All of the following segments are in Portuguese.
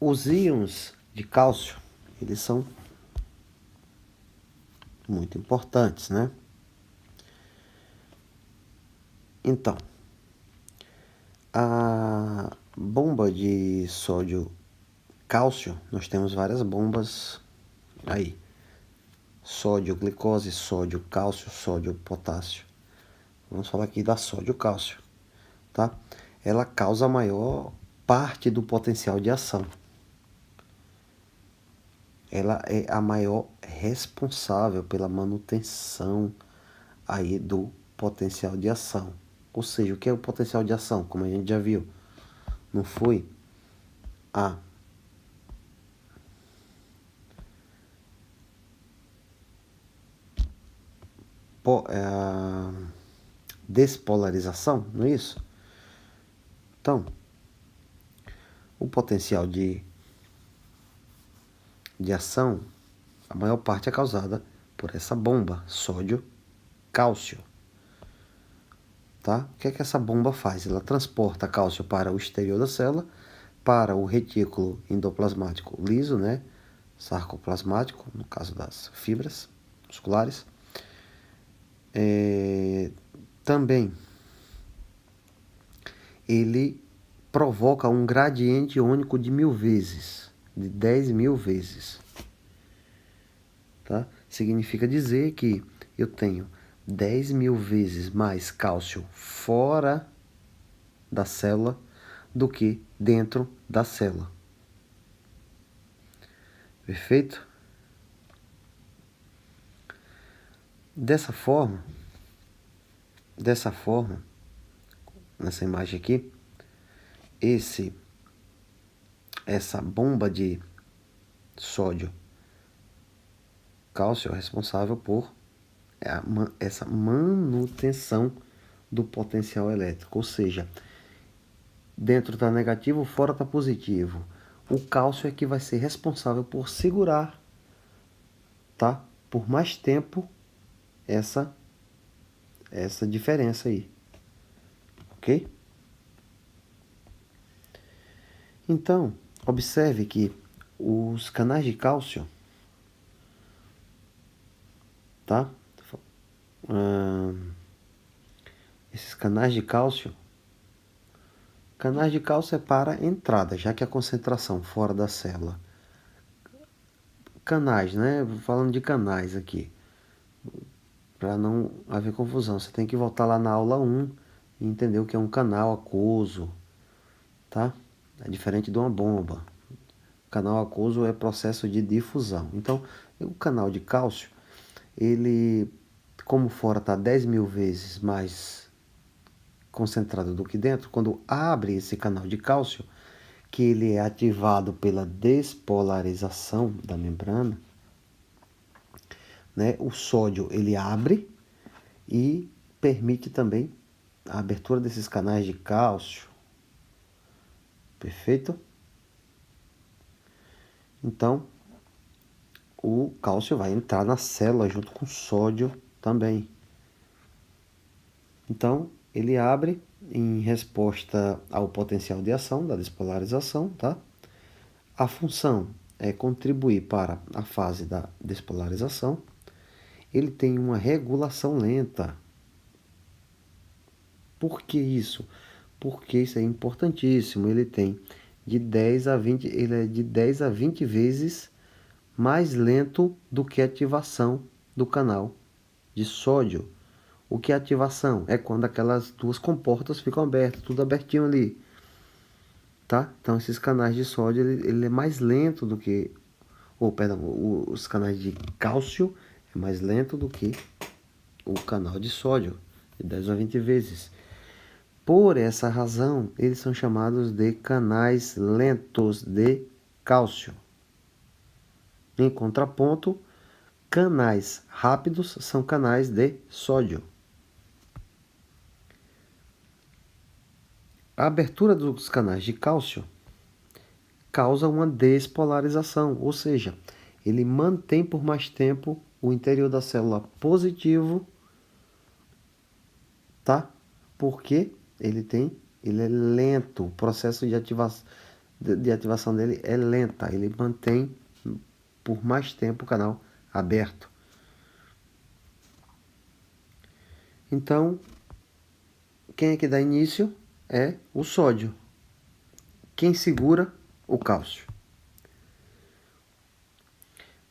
Os íons de cálcio, eles são muito importantes, né? Então, a bomba de sódio cálcio, nós temos várias bombas aí. Sódio glicose, sódio cálcio, sódio potássio. Vamos falar aqui da sódio cálcio, tá? Ela causa a maior parte do potencial de ação. Ela é a maior responsável pela manutenção aí do potencial de ação. Ou seja, o que é o potencial de ação? Como a gente já viu, não foi a despolarização, não é isso? Então, o potencial de ação, a maior parte é causada por essa bomba, sódio-cálcio. Tá? O que é que essa bomba faz? Ela transporta cálcio para o exterior da célula, para o retículo endoplasmático liso, né? Sarcoplasmático, no caso das fibras musculares. Também ele provoca um gradiente iônico de 1000 vezes, de 10.000 vezes. Tá? Significa dizer que eu tenho 10.000 vezes mais cálcio fora da célula do que dentro da célula. Perfeito? Dessa forma, nessa imagem aqui, essa bomba de sódio cálcio é responsável por essa manutenção do potencial elétrico, ou seja, dentro está negativo, fora está positivo. O cálcio é que vai ser responsável por segurar, tá? Por mais tempo essa diferença aí, ok? Então, observe que os canais de cálcio, tá? Esses canais de cálcio é para entrada, já que a concentração fora da célula. Canais, né? Falando de canais aqui, para não haver confusão. Você tem que voltar lá na aula 1 e entender o que é um canal aquoso, tá? É diferente de uma bomba. O canal aquoso é processo de difusão. Então, o canal de cálcio, ele, como fora está 10.000 vezes mais concentrado do que dentro, quando abre esse canal de cálcio, que ele é ativado pela despolarização da membrana, né, o sódio ele abre e permite também a abertura desses canais de cálcio. Perfeito? Então, o cálcio vai entrar na célula junto com o sódio também. Então, ele abre em resposta ao potencial de ação da despolarização, tá? A função é contribuir para a fase da despolarização. Ele tem uma regulação lenta. Por que isso? Porque isso é importantíssimo. Ele tem de 10 a 20, ele é de 10 a 20 vezes mais lento do que a ativação do canal de sódio. O que é ativação? É quando aquelas duas comportas ficam abertas, tudo abertinho ali. Tá? Então esses canais de sódio ele é mais lento do que, os canais de cálcio é mais lento do que o canal de sódio, de 10 a 20 vezes. Por essa razão, eles são chamados de canais lentos de cálcio. Em contraponto, canais rápidos são canais de sódio. A abertura dos canais de cálcio causa uma despolarização, ou seja, ele mantém por mais tempo o interior da célula positivo, tá? Porque ele é lento, o processo de ativação, de ativação dele é lenta, ele mantém por mais tempo o canal aberto. Então, quem é que dá início é o sódio. Quem segura? O cálcio.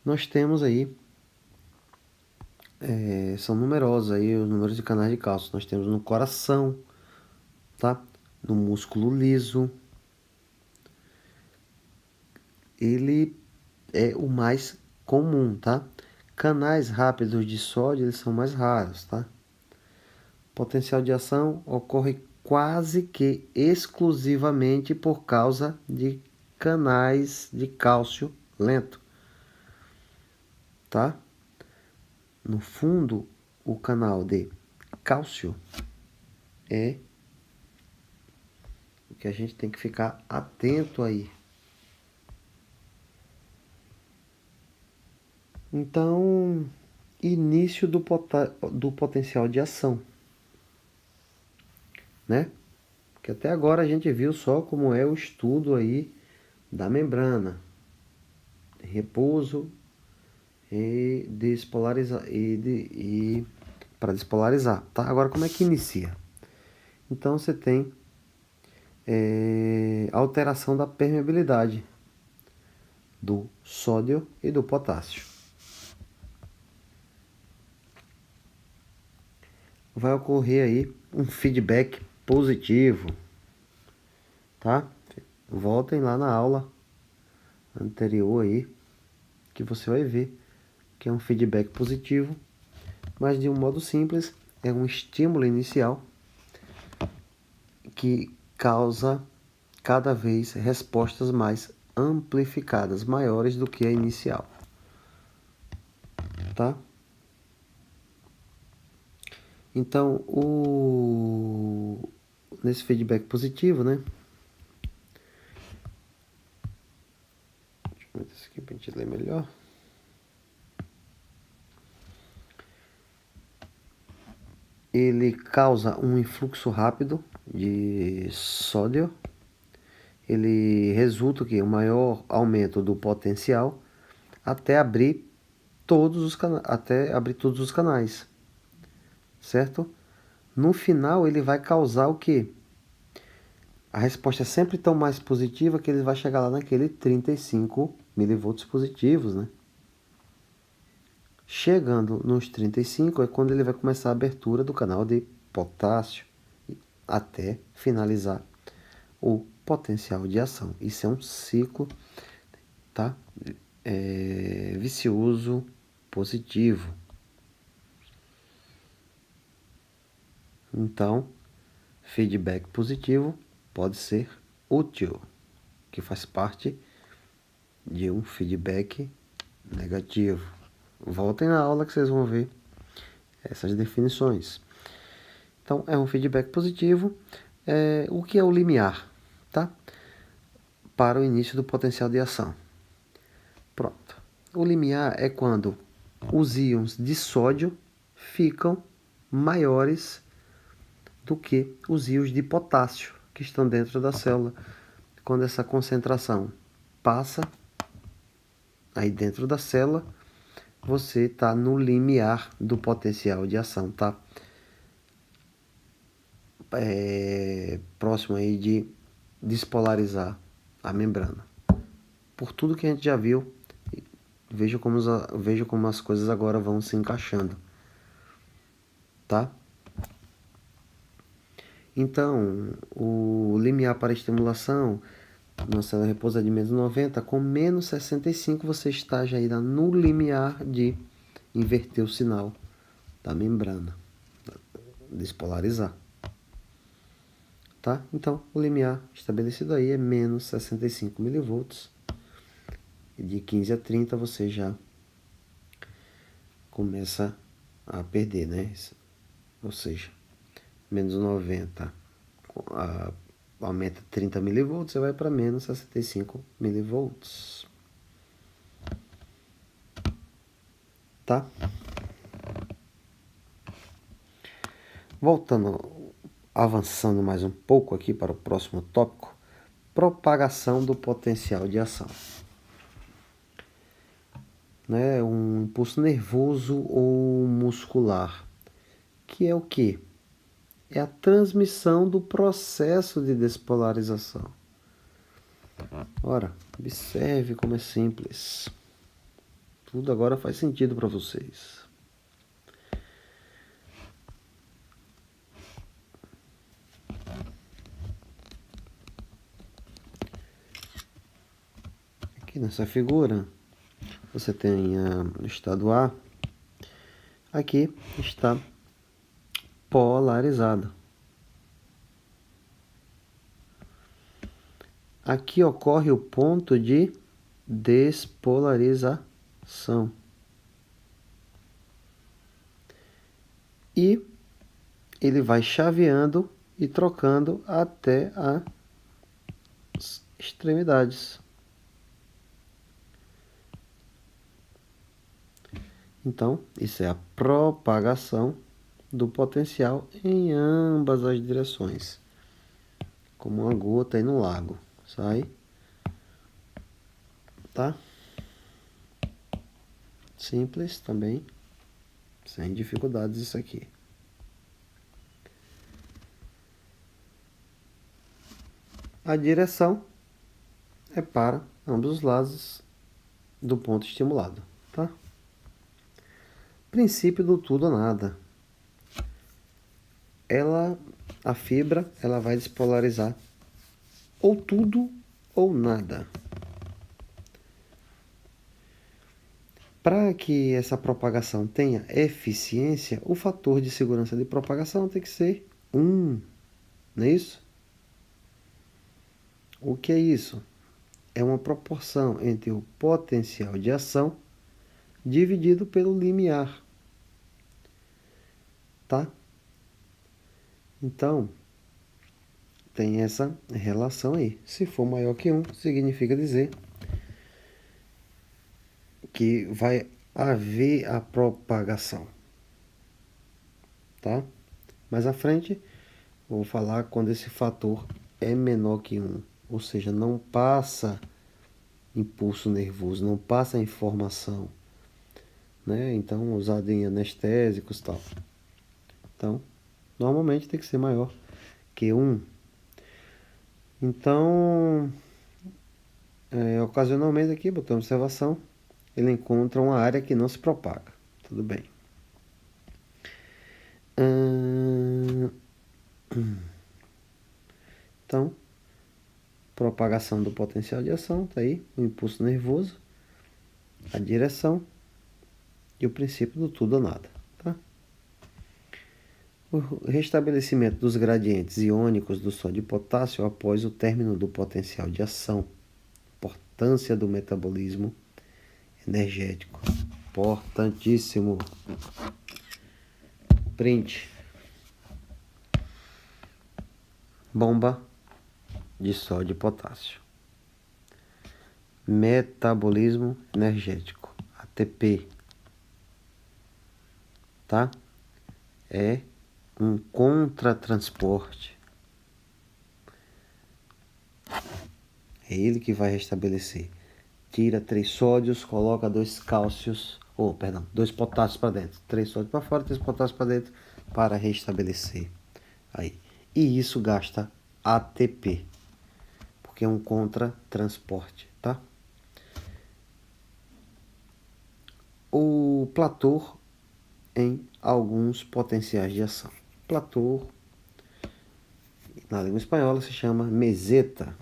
Nós temos aí, são numerosos aí os números de canais de cálcio. Nós temos no coração, tá? No músculo liso. Ele é o mais comum, tá? Canais rápidos de sódio, eles são mais raros, tá? Potencial de ação ocorre quase que exclusivamente por causa de canais de cálcio lento, tá? No fundo, o canal de cálcio é o que a gente tem que ficar atento aí. Então, início do potencial de ação, né? Que até agora a gente viu só como é o estudo aí da membrana, repouso e despolarizar e para despolarizar, tá? Agora como é que inicia? Então você tem alteração da permeabilidade do sódio e do potássio. Vai ocorrer aí um feedback positivo, tá? Voltem lá na aula anterior aí, que você vai ver que é um feedback positivo, mas de um modo simples, é um estímulo inicial que causa cada vez respostas mais amplificadas, maiores do que a inicial, tá? Então, nesse feedback positivo, né? Deixa eu ver isso aqui para a gente ler melhor. Ele causa um influxo rápido de sódio. Ele resulta que um maior aumento do potencial até abrir todos os canais, certo? No final ele vai causar o quê? A resposta é sempre tão mais positiva que ele vai chegar lá naquele 35 milivolts positivos, né? Chegando nos 35 é quando ele vai começar a abertura do canal de potássio até finalizar o potencial de ação. Isso é um ciclo, tá? Vicioso positivo. Então, feedback positivo pode ser útil, que faz parte de um feedback negativo. Voltem na aula que vocês vão ver essas definições. Então, é um feedback positivo. O que é o limiar, tá? Para o início do potencial de ação. Pronto. O limiar é quando os íons de sódio ficam maiores do que os íons de potássio que estão dentro da célula. Quando essa concentração passa aí dentro da célula, você está no limiar do potencial de ação, tá? Próximo aí de despolarizar a membrana. Por tudo que a gente já viu, veja como as coisas agora vão se encaixando, tá? Então, o limiar para estimulação na célula repouso é de menos 90, com menos 65 você está já aí no limiar de inverter o sinal da membrana, despolarizar. Tá? Então, o limiar estabelecido aí é menos 65 milivolts. E de 15 a 30 você já começa a perder, né? Ou seja, menos 90 aumenta 30 milivolts, você vai para menos 65 milivolts. Tá? Voltando, avançando mais um pouco aqui para o próximo tópico, propagação do potencial de ação. Né? Um impulso nervoso ou muscular, que é o quê? É a transmissão do processo de despolarização. Ora, observe como é simples. Tudo agora faz sentido para vocês. Aqui nessa figura, você tem o estado A. Aqui está polarizado. Aqui ocorre o ponto de despolarização. E ele vai chaveando e trocando até as extremidades. Então, isso é a propagação do potencial em ambas as direções. Como uma gota aí no lago. Sai. Tá? Simples também. Sem dificuldades isso aqui. A direção é para ambos os lados do ponto estimulado. Tá? Princípio do tudo ou nada. A fibra, ela vai despolarizar ou tudo ou nada. Para que essa propagação tenha eficiência, o fator de segurança de propagação tem que ser 1, não é isso? O que é isso? É uma proporção entre o potencial de ação dividido pelo limiar. Tá? Então, tem essa relação aí. Se for maior que 1, significa dizer que vai haver a propagação. Tá? Mais à frente, vou falar quando esse fator é menor que 1. Ou seja, não passa impulso nervoso, não passa informação. Né? Então, usado em anestésicos e tal. Então, normalmente tem que ser maior que 1. Então, ocasionalmente aqui, botando observação, ele encontra uma área que não se propaga. Tudo bem. Então, propagação do potencial de ação, tá aí, o impulso nervoso, a direção e o princípio do tudo ou nada. Tá? O restabelecimento dos gradientes iônicos do sódio e potássio após o término do potencial de ação. Importância do metabolismo energético. Importantíssimo. Print. Bomba de sódio e potássio. Metabolismo energético. ATP. Tá? É um contratransporte. É ele que vai restabelecer. Tira 3 sódios, coloca 2 cálcios, 2 potássios para dentro. 3 sódios para fora, 3 potássios para dentro para restabelecer. Aí. E isso gasta ATP, porque é um contratransporte, tá? O Plator em alguns potenciais de ação. Plator, na língua espanhola, se chama meseta.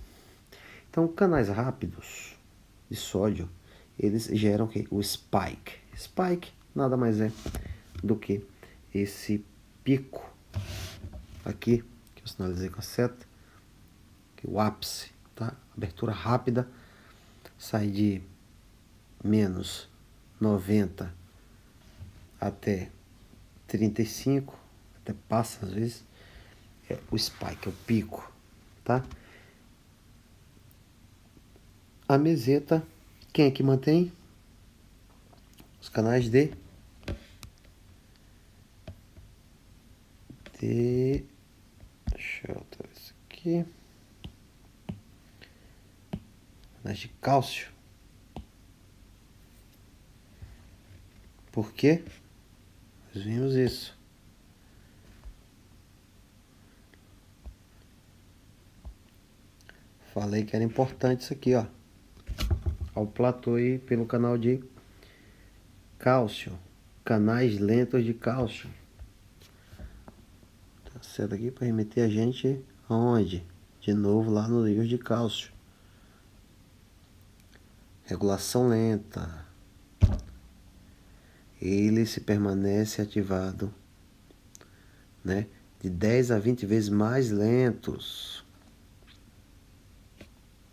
Então, canais rápidos de sódio, eles geram o spike. Spike nada mais é do que esse pico aqui, que eu sinalizei com a seta, que é o ápice, tá? Abertura rápida, sai de menos 90 até 35, até passa às vezes, é o spike, é o pico, tá? A meseta, quem é que mantém? Os canais de deixa eu ver isso aqui. canais de cálcio. Por quê? Nós vimos isso. Falei que era importante isso aqui, ó. Ao platô aí pelo canal de cálcio. Canais lentos de cálcio. Tá certo aqui para remeter a gente aonde? De novo lá no rios de cálcio. Regulação lenta. Ele se permanece ativado, né? De 10 a 20 vezes mais lentos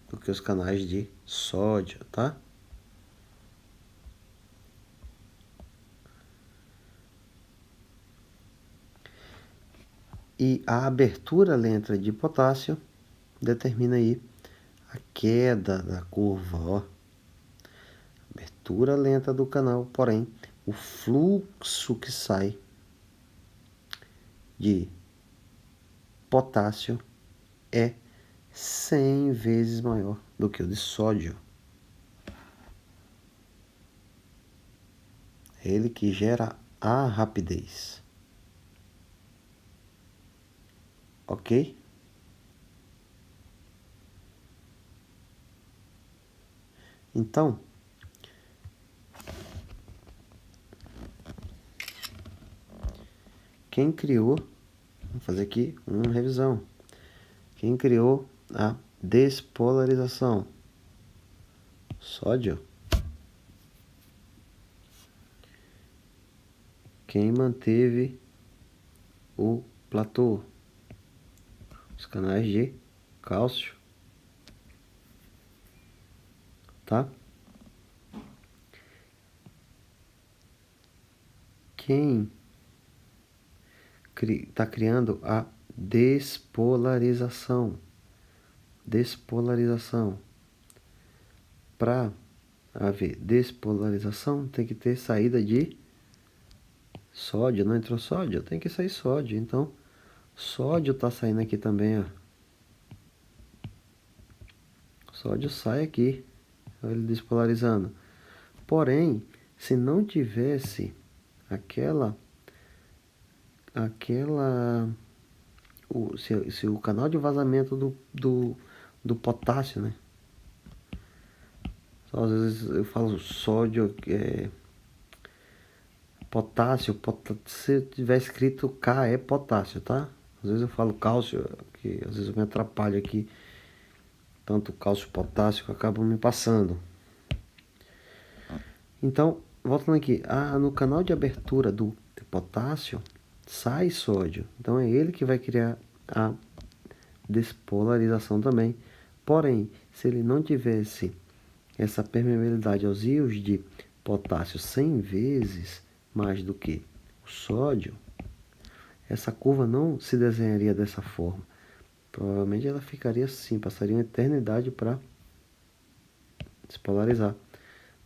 do que os canais de sódio, tá? E a abertura lenta de potássio determina aí a queda da curva, ó. Abertura lenta do canal, porém, o fluxo que sai de potássio é 100 vezes maior do que o de sódio. Ele que gera a rapidez. Ok? Então, quem criou, vamos fazer aqui uma revisão. Quem criou a despolarização? Sódio. Quem manteve o platô? Os canais de cálcio. Tá? Quem está criando a despolarização? Despolarização. Para haver despolarização, tem que ter saída de sódio. Não entrou sódio? Tem que sair sódio. Então, sódio está saindo aqui também, ó. Sódio sai aqui. Olha ele despolarizando. Porém, se não tivesse se o canal de vazamento do potássio, né? Só às vezes eu falo sódio, potássio, se tiver escrito K é potássio, tá? Às vezes eu falo cálcio, que às vezes eu me atrapalho aqui, tanto cálcio e potássio que acabam me passando. Então, voltando aqui, no canal de abertura do potássio sai sódio, então é ele que vai criar a despolarização também. Porém, se ele não tivesse essa permeabilidade aos íons de potássio 100 vezes mais do que o sódio, essa curva não se desenharia dessa forma. Provavelmente ela ficaria assim, passaria uma eternidade para despolarizar.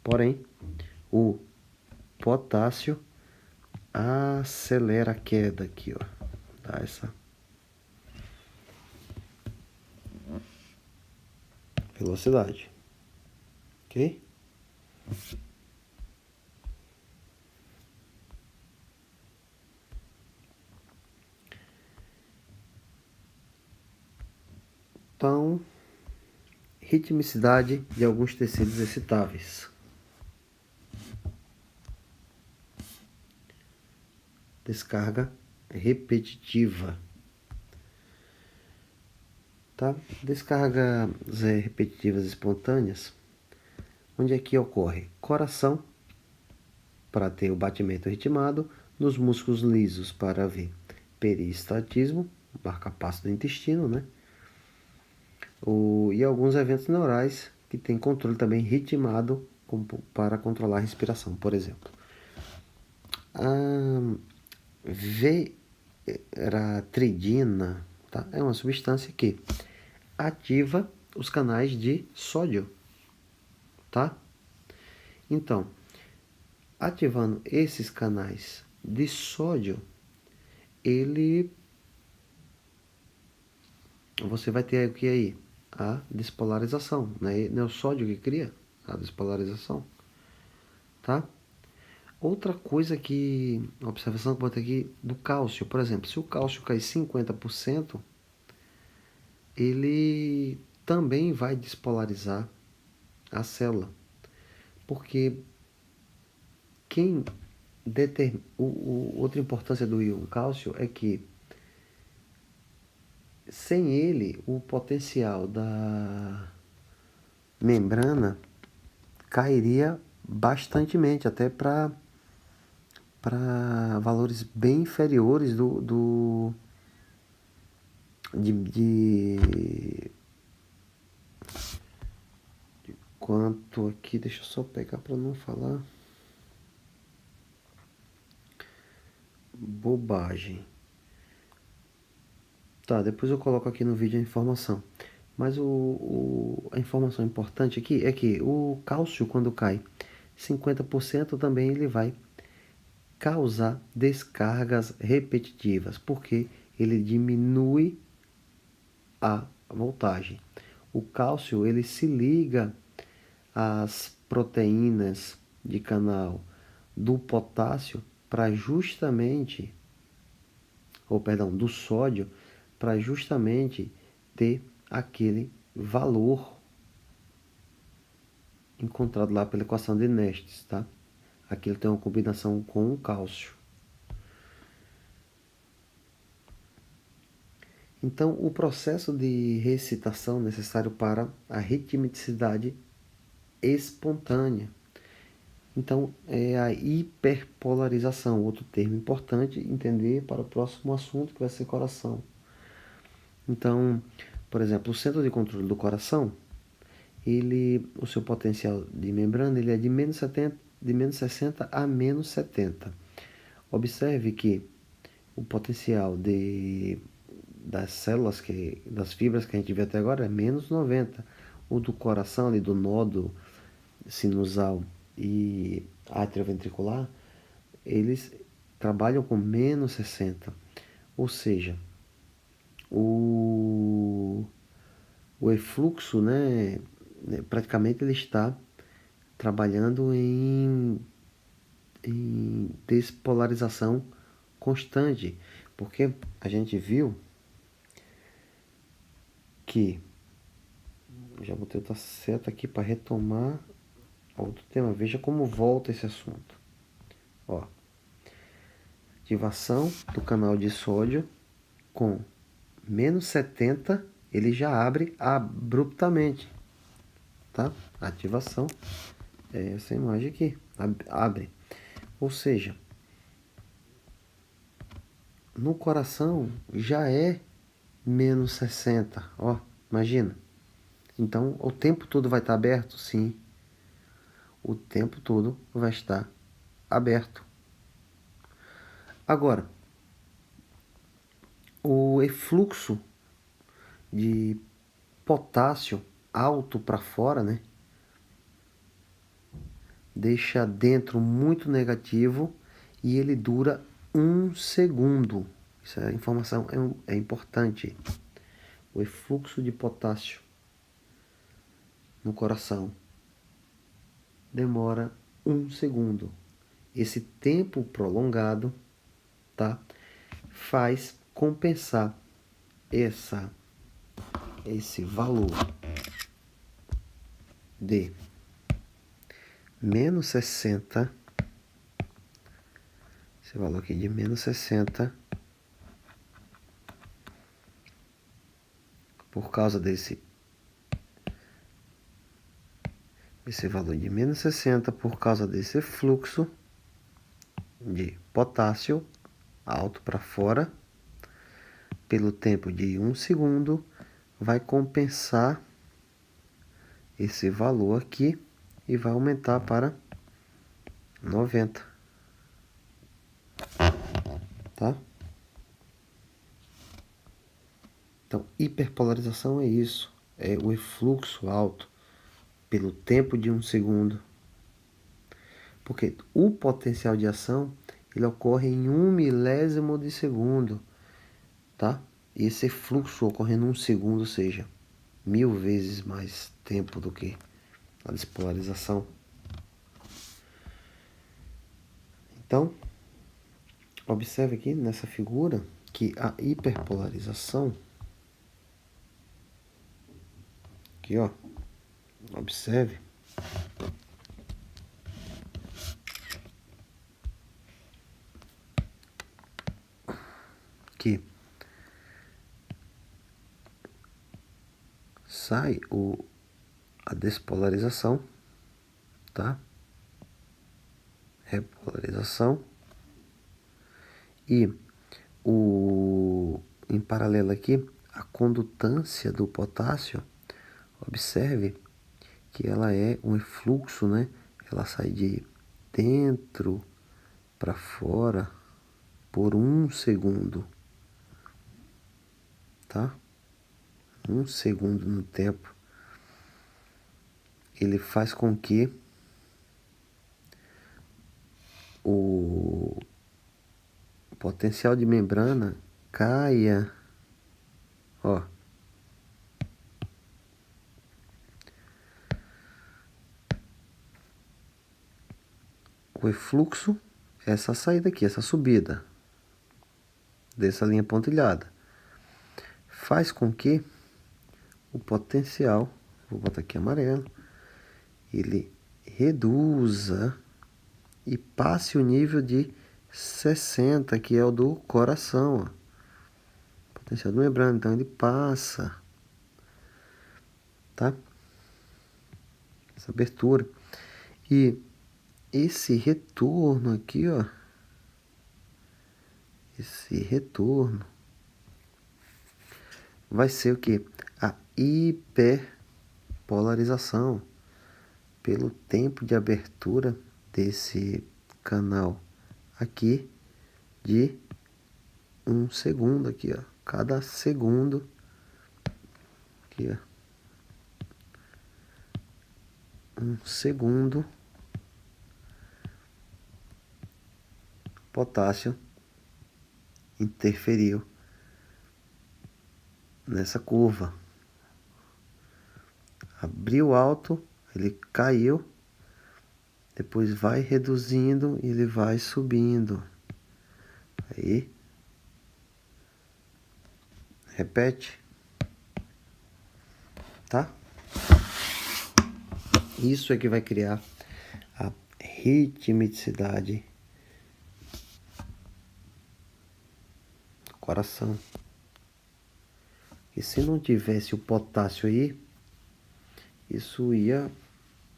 Porém, o potássio acelera a queda aqui, ó. Dá essa velocidade. Ok? Então, ritmicidade de alguns tecidos excitáveis. Descarga repetitiva. Tá? Descargas repetitivas espontâneas. Onde é que ocorre? Coração, para ter o batimento ritmado, nos músculos lisos para ver peristatismo, marca-passo do intestino, né? E alguns eventos neurais que têm controle também ritmado para controlar a respiração, por exemplo. A veratridina, tá? É uma substância que ativa os canais de sódio, tá? Então, ativando esses canais de sódio, você vai ter o que aí? a despolarização, né? Não é o sódio que cria a despolarização, tá? Outra coisa que, observação que eu botei aqui do cálcio, por exemplo, se o cálcio cair 50%, ele também vai despolarizar a célula, porque quem determina, outra importância do íon cálcio é que sem ele o potencial da membrana cairia bastantemente, até para valores bem inferiores de quanto aqui, deixa eu só pegar para não falar bobagem. Tá, depois eu coloco aqui no vídeo a informação. Mas a informação importante aqui é que o cálcio, quando cai 50%, também ele vai causar descargas repetitivas, porque ele diminui a voltagem. O cálcio ele se liga às proteínas de canal do potássio para justamente, ou perdão, do sódio, para justamente ter aquele valor encontrado lá pela equação de Nernst, tá? Aqui ele tem uma combinação com o cálcio. Então, o processo de recitação necessário para a ritmicidade espontânea. Então, é a hiperpolarização, outro termo importante entender para o próximo assunto, que vai ser coração. Então, por exemplo, o centro de controle do coração, o seu potencial de membrana ele é de menos 60 a menos 70. Observe que o potencial das células, das fibras que a gente vê até agora é menos 90. O do coração, ali, do nódo sinusal e atrioventricular, eles trabalham com menos 60. Ou seja, o efluxo, né, praticamente ele está trabalhando em despolarização constante, porque a gente viu que, já botei outra seta aqui para retomar outro tema, veja como volta esse assunto. Ó, ativação do canal de sódio com menos 70, ele já abre abruptamente, tá? Ativação é essa imagem aqui, abre. Ou seja, no coração já é menos 60, ó, imagina. Então, o tempo todo vai estar aberto? Sim. O tempo todo vai estar aberto. Agora, o efluxo de potássio alto para fora, né? Deixa dentro muito negativo e ele dura 1 segundo. Essa informação é importante. O efluxo de potássio no coração demora 1 segundo. Esse tempo prolongado, tá, faz compensar esse valor de menos 60, esse valor aqui de menos 60, por causa esse valor de menos 60, por causa desse fluxo de potássio alto para fora, pelo tempo de 1 segundo, vai compensar esse valor aqui e vai aumentar para 90, tá? Então, hiperpolarização é isso, é o efluxo alto pelo tempo de 1 segundo, porque o potencial de ação ele ocorre em 1 milésimo de segundo, tá? E esse fluxo ocorrendo em 1 segundo, ou seja, 1000 vezes mais tempo do que a despolarização. Então, observe aqui nessa figura que a hiperpolarização, aqui ó, observe que sai a despolarização, tá? Repolarização. E em paralelo aqui, a condutância do potássio, observe que ela é um efluxo, né? Ela sai de dentro para fora por 1 segundo, tá? 1 segundo no tempo. Ele faz com que o potencial de membrana caia, ó. O efluxo é essa saída aqui, essa subida dessa linha pontilhada. Faz com que o potencial, vou botar aqui amarelo, ele reduza e passe o nível de 60, que é o do coração, ó. Potencial de membrana, então ele passa, tá? Essa abertura. E esse retorno aqui, ó, esse retorno vai ser o que? A hiperpolarização, pelo tempo de abertura desse canal aqui de 1 segundo aqui, ó. Cada segundo aqui, ó. 1 segundo potássio interferiu nessa curva. Abriu alto, ele caiu, depois vai reduzindo e ele vai subindo. Aí, repete, tá? Isso é que vai criar a ritmicidade do coração. E se não tivesse o potássio aí, isso ia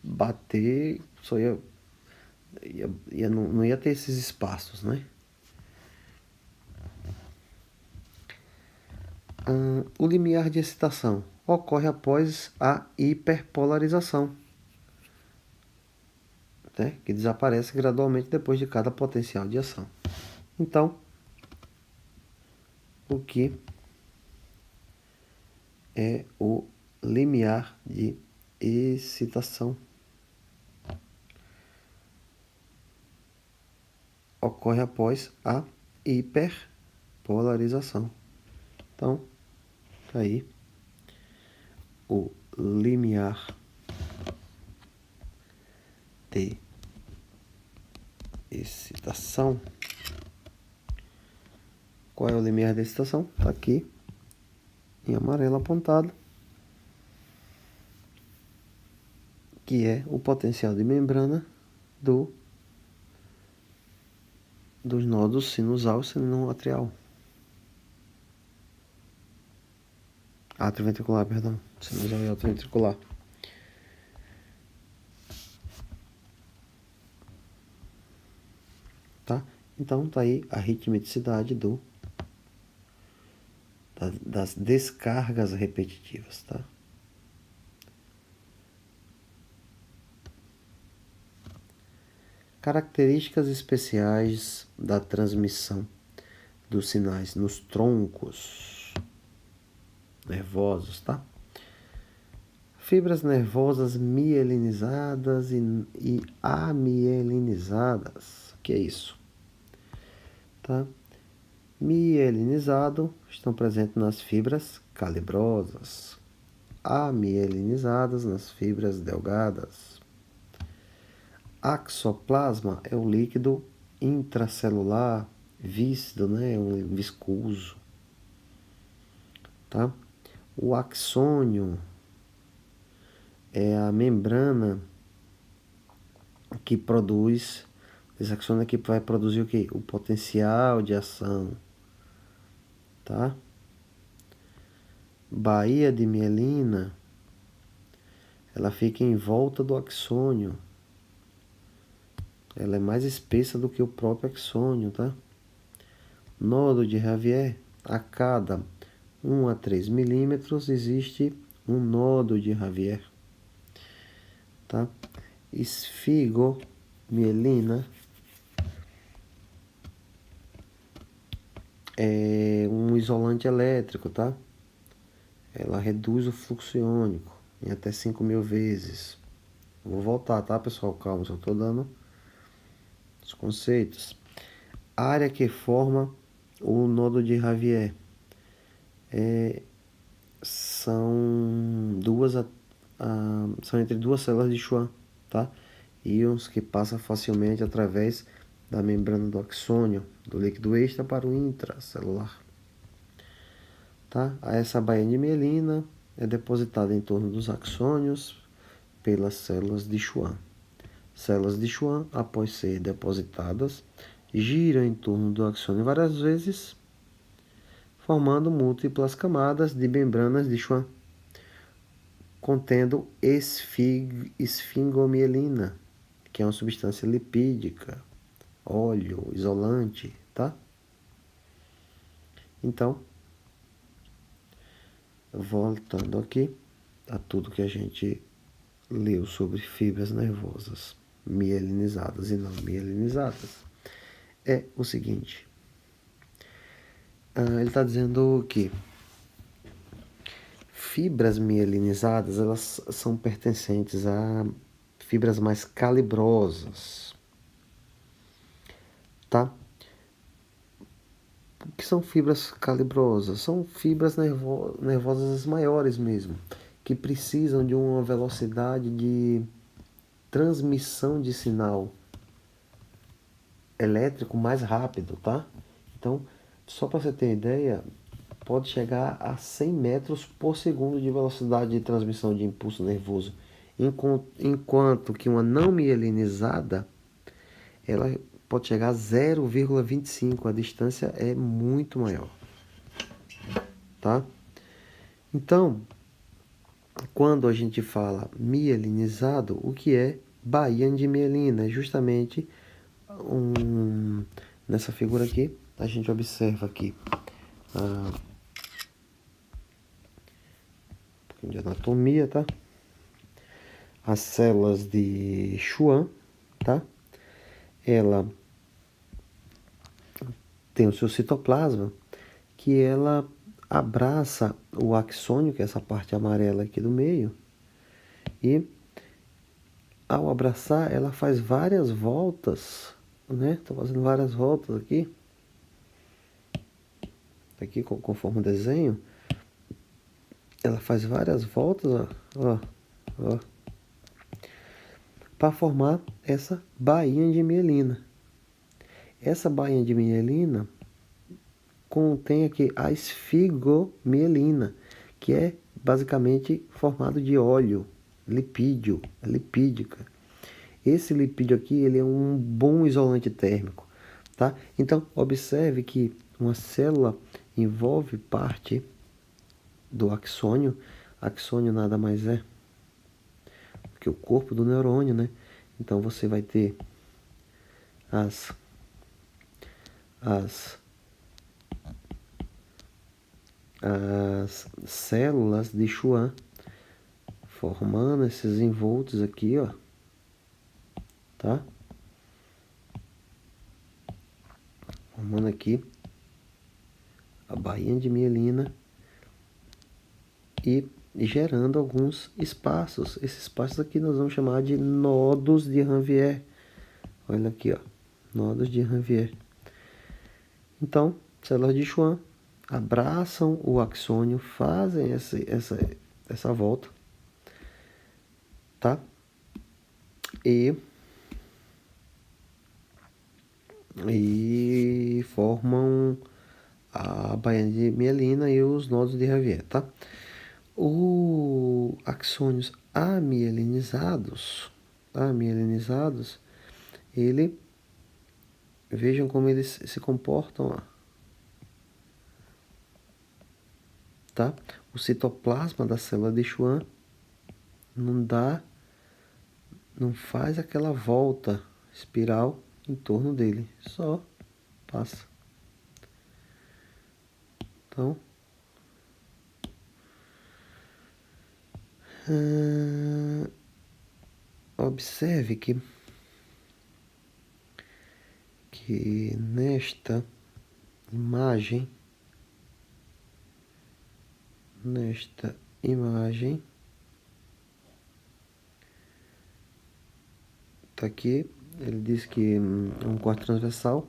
bater, só não ia ter esses espaços, né? O limiar de excitação ocorre após a hiperpolarização, né? Que desaparece gradualmente depois de cada potencial de ação. Então, o que é o limiar de excitação? Ocorre após a hiperpolarização. Então, tá aí o limiar de excitação. Qual é o limiar de excitação? Tá aqui em amarelo apontado, que é o potencial de membrana dos nodos sinusal e sinoatrial. Atrioventricular, perdão. Sinusal e atrioventricular. Tá? Então tá aí a ritmicidade das descargas repetitivas, tá? Características especiais da transmissão dos sinais nos troncos nervosos, tá? Fibras nervosas mielinizadas e amielinizadas. O que é isso? Tá? Mielinizado estão presentes nas fibras calibrosas. amielinizadas nas fibras delgadas. Axoplasma é o líquido intracelular víscido, né? Um viscoso, tá? O axônio é a membrana que produz, esse axônio aqui vai produzir o quê? O potencial de ação, tá? Baía de mielina, ela fica em volta do axônio. Ela é mais espessa do que o próprio axônio, tá? Nodo de Javier, a cada 1 a 3 milímetros existe um nodo de Javier, tá? Esfigomielina é um isolante elétrico, tá? Ela reduz o fluxo iônico em até 5.000 vezes. Vou voltar, tá, pessoal? Calma, só estou dando os conceitos. A área que forma o nodo de Javier são são entre duas células de Schwann, tá? Íons que passam facilmente através da membrana do axônio, do líquido extra para o intracelular. Tá? Essa baía de mielina é depositada em torno dos axônios pelas células de Schwann. Células de Schwann, após ser depositadas, giram em torno do axônio várias vezes, formando múltiplas camadas de membranas de Schwann, contendo esfingomielina, que é uma substância lipídica, óleo, isolante, tá? Então, voltando aqui a tudo que a gente leu sobre fibras nervosas mielinizadas e não mielinizadas, é o seguinte. Ele está dizendo que fibras mielinizadas, elas são pertencentes a fibras mais calibrosas, tá? O que são fibras calibrosas? São fibras nervosas maiores mesmo, que precisam de uma velocidade de transmissão de sinal elétrico mais rápido, tá? Então, só para você ter ideia, pode chegar a 100 metros por segundo de velocidade de transmissão de impulso nervoso, enquanto que uma não mielinizada, ela pode chegar a 0,25, a distância é muito maior, tá? Então, quando a gente fala mielinizado, o que é baía de mielina? É justamente nessa figura aqui, a gente observa aqui um pouquinho de anatomia, tá? As células de Schwann, tá? Ela tem o seu citoplasma, que ela abraça o axônio, que é essa parte amarela aqui do meio, e ao abraçar, ela faz várias voltas, né? Tô fazendo várias voltas aqui. Aqui, conforme o desenho, ela faz várias voltas, ó, para formar essa bainha de mielina. Essa bainha de mielina contém aqui a esfigomielina, que é basicamente formado de óleo, lipídio, lipídica. Esse lipídio aqui, ele é um bom isolante térmico, tá? Então, observe que uma célula envolve parte do axônio. Axônio nada mais é que o corpo do neurônio, né? Então, você vai ter as células de Schwann formando esses envoltos aqui, ó, tá? Formando aqui a bainha de mielina e gerando alguns espaços. Esses espaços aqui nós vamos chamar de nodos de Ranvier. Olha aqui, ó, nodos de Ranvier. Então, células de Schwann abraçam o axônio, fazem essa volta, tá? E formam a bainha de mielina e os nodos de Javier, tá? O axônios amielinizados, vejam como eles se comportam, ó, tá? O citoplasma da célula de Schwann não faz aquela volta espiral em torno dele, só passa. Então, observe que nesta imagem tá aqui, ele diz que é um corte transversal,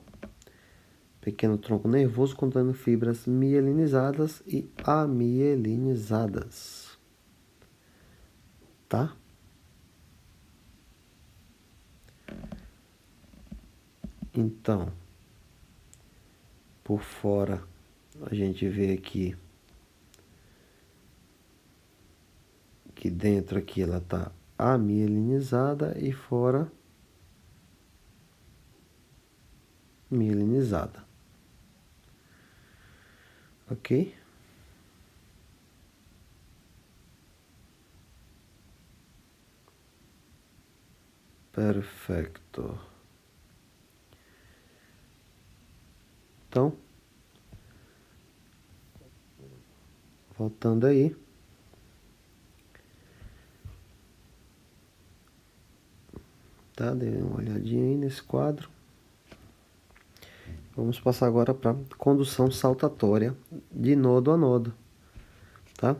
pequeno tronco nervoso contendo fibras mielinizadas e amielinizadas, tá? Então, por fora, a gente vê aqui que dentro aqui ela tá amielinizada e fora mielinizada. Ok? Perfeito. Então, voltando aí. Tá? Dê uma olhadinha aí nesse quadro. Vamos passar agora para condução saltatória de nodo a nodo, tá?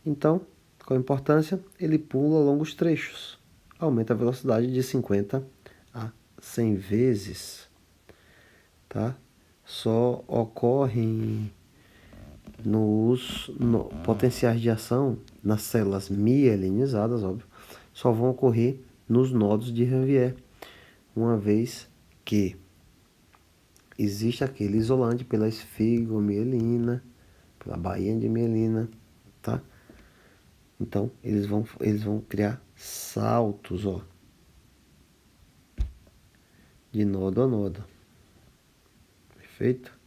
Então, qual a importância? Ele pula longos trechos, aumenta a velocidade de 50 a 100 vezes, tá? Só ocorrem potenciais de ação nas células mielinizadas, óbvio, só vão ocorrer nos nodos de Ranvier, uma vez que existe aquele isolante pela esfigomielina, pela bainha de mielina, tá? Então, eles vão criar saltos, ó, de nodo a nodo. Perfeito?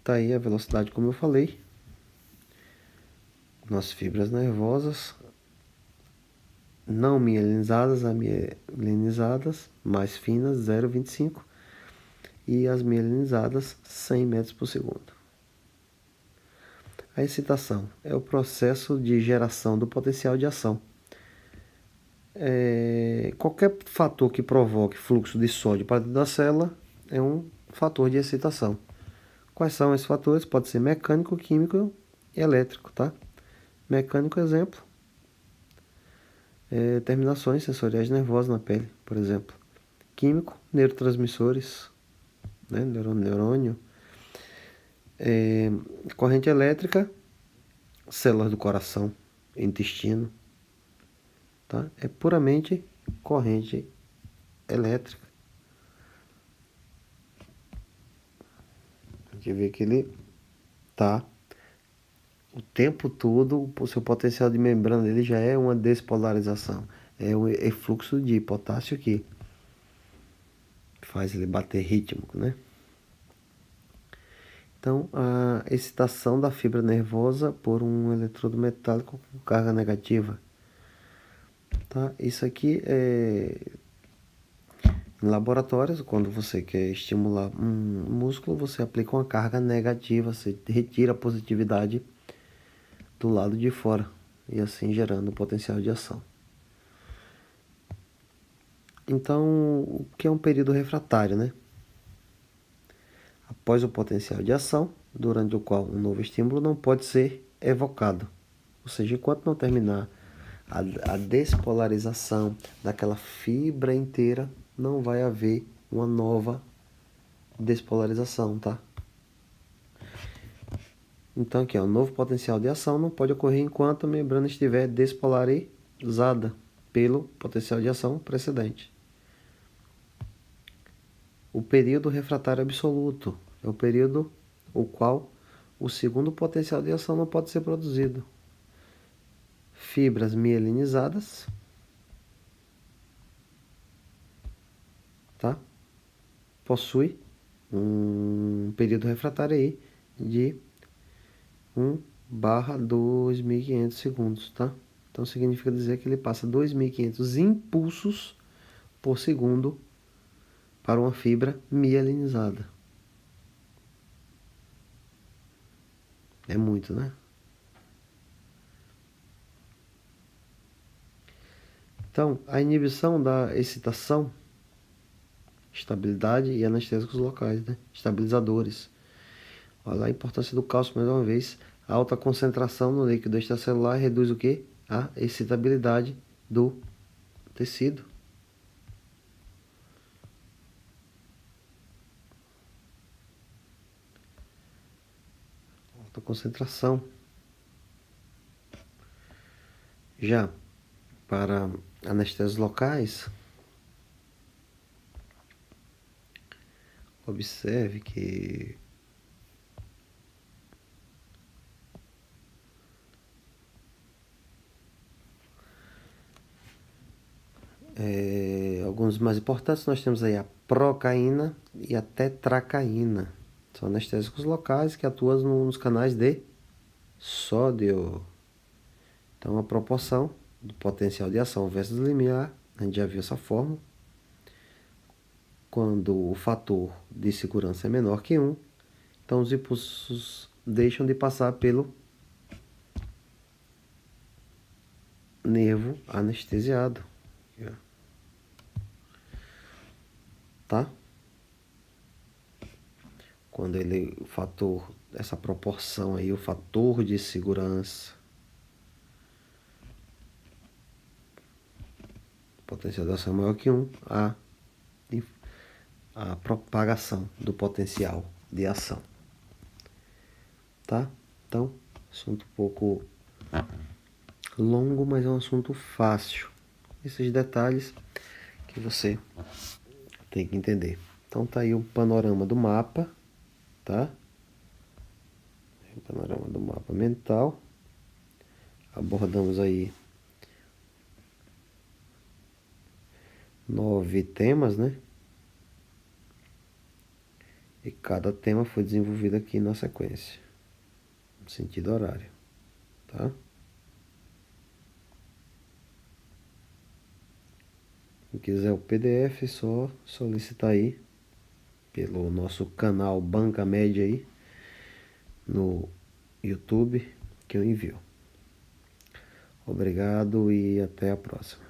Tá aí a velocidade, como eu falei, nas fibras nervosas não mielinizadas, amielinizadas, mais finas, 0,25, e as mielinizadas, 100 metros por segundo. A excitação é o processo de geração do potencial de ação. Qualquer fator que provoque fluxo de sódio para dentro da célula é um fator de excitação. Quais são esses fatores? Pode ser mecânico, químico e elétrico, tá? Mecânico, exemplo, terminações sensoriais nervosas na pele, por exemplo. Químico, neurotransmissores, né? Neurônio. Corrente elétrica, células do coração, intestino, tá? É puramente corrente elétrica. A gente vê que ele tá o tempo todo, o seu potencial de membrana dele já é uma despolarização. É o efluxo de potássio que faz ele bater rítmico, né? Então, a excitação da fibra nervosa por um eletrodo metálico com carga negativa. Tá? Isso aqui é em laboratórios, quando você quer estimular um músculo, você aplica uma carga negativa, você retira a positividade do lado de fora e assim gerando o potencial de ação. Então, o que é um período refratário, né? Após o potencial de ação, durante o qual um novo estímulo não pode ser evocado. Ou seja, enquanto não terminar a despolarização daquela fibra inteira, não vai haver uma nova despolarização, tá? Então aqui, ó, o novo potencial de ação não pode ocorrer enquanto a membrana estiver despolarizada pelo potencial de ação precedente. O período refratário absoluto é o período o qual o segundo potencial de ação não pode ser produzido. Fibras mielinizadas, tá? Possui um período refratário aí de 1/2500 segundos, tá? Então significa dizer que ele passa 2.500 impulsos por segundo para uma fibra mielinizada. É muito, né? Então, a inibição da excitação, estabilidade e anestésicos locais, né? Estabilizadores. Olha a importância do cálcio mais uma vez. A alta concentração no líquido extracelular reduz o quê? A excitabilidade do tecido. Alta concentração. Já para anestésicos locais, observe que alguns mais importantes nós temos aí a procaína e a tetracaína. São anestésicos locais que atuam nos canais de sódio. Então a proporção do potencial de ação versus limiar, a gente já viu essa fórmula. Quando o fator de segurança é menor que 1, então os impulsos deixam de passar pelo nervo anestesiado. Tá? Quando o fator, essa proporção aí, o fator de segurança, potencial de ação maior que 1, a propagação do potencial de ação. Tá? Então, assunto um pouco longo, mas é um assunto fácil. Esses detalhes que você tem que entender. Então tá aí o panorama do mapa, tá? O panorama do mapa mental. Abordamos aí 9 temas, né? E cada tema foi desenvolvido aqui na sequência, no sentido horário, tá? Quem quiser o PDF, é só solicitar aí pelo nosso canal Banca Média aí no YouTube que eu envio. Obrigado e até a próxima.